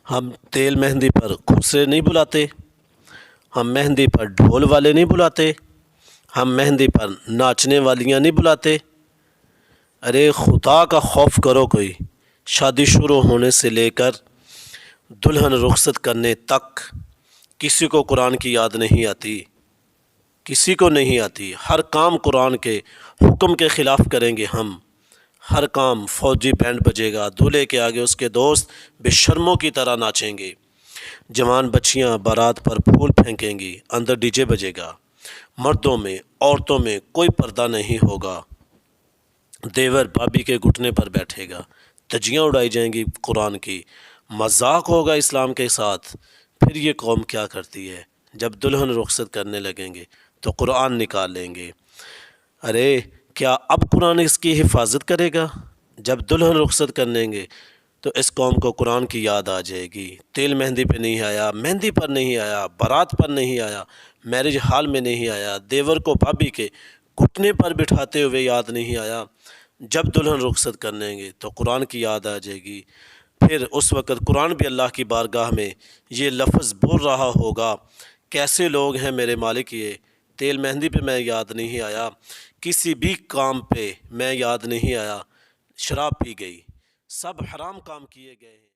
ہم تیل مہندی پر خسرے نہیں بلاتے، ہم مہندی پر ڈھول والے نہیں بلاتے، ہم مہندی پر ناچنے والیاں نہیں بلاتے۔ ارے خدا کا خوف کرو، کوئی شادی شروع ہونے سے لے کر دلہن رخصت کرنے تک کسی کو قرآن کی یاد نہیں آتی، کسی کو نہیں آتی۔ ہر کام قرآن کے حکم کے خلاف کریں گے ہم، ہر کام فوجی بینڈ بجے گا، دولہے کے آگے اس کے دوست بے شرموں کی طرح ناچیں گے، جوان بچیاں بارات پر پھول پھینکیں گی، اندر ڈی جے بجے گا، مردوں میں عورتوں میں کوئی پردہ نہیں ہوگا، دیور بھابھی کے گھٹنے پر بیٹھے گا، تجیاں اڑائی جائیں گی قرآن کی، مذاق ہوگا اسلام کے ساتھ۔ پھر یہ قوم کیا کرتی ہے؟ جب دلہن رخصت کرنے لگیں گے تو قرآن نکال لیں گے۔ ارے کیا اب قرآن اس کی حفاظت کرے گا؟ جب دلہن رخصت کریں گے تو اس قوم کو قرآن کی یاد آ جائے گی۔ تیل مہندی پہ نہیں آیا، مہندی پر نہیں آیا، بارات پر نہیں آیا، میرج ہال میں نہیں آیا، دیور کو بھابھی کے گھٹنے پر بٹھاتے ہوئے یاد نہیں آیا۔ جب دلہن رخصت کریں گے تو قرآن کی یاد آ جائے گی۔ پھر اس وقت قرآن بھی اللہ کی بارگاہ میں یہ لفظ بول رہا ہوگا، کیسے لوگ ہیں میرے مالک یہ، تیل مہندی پہ میں یاد نہیں آیا، کسی بھی کام پہ میں یاد نہیں آیا، شراب پی گئی، سب حرام کام کیے گئے ہیں۔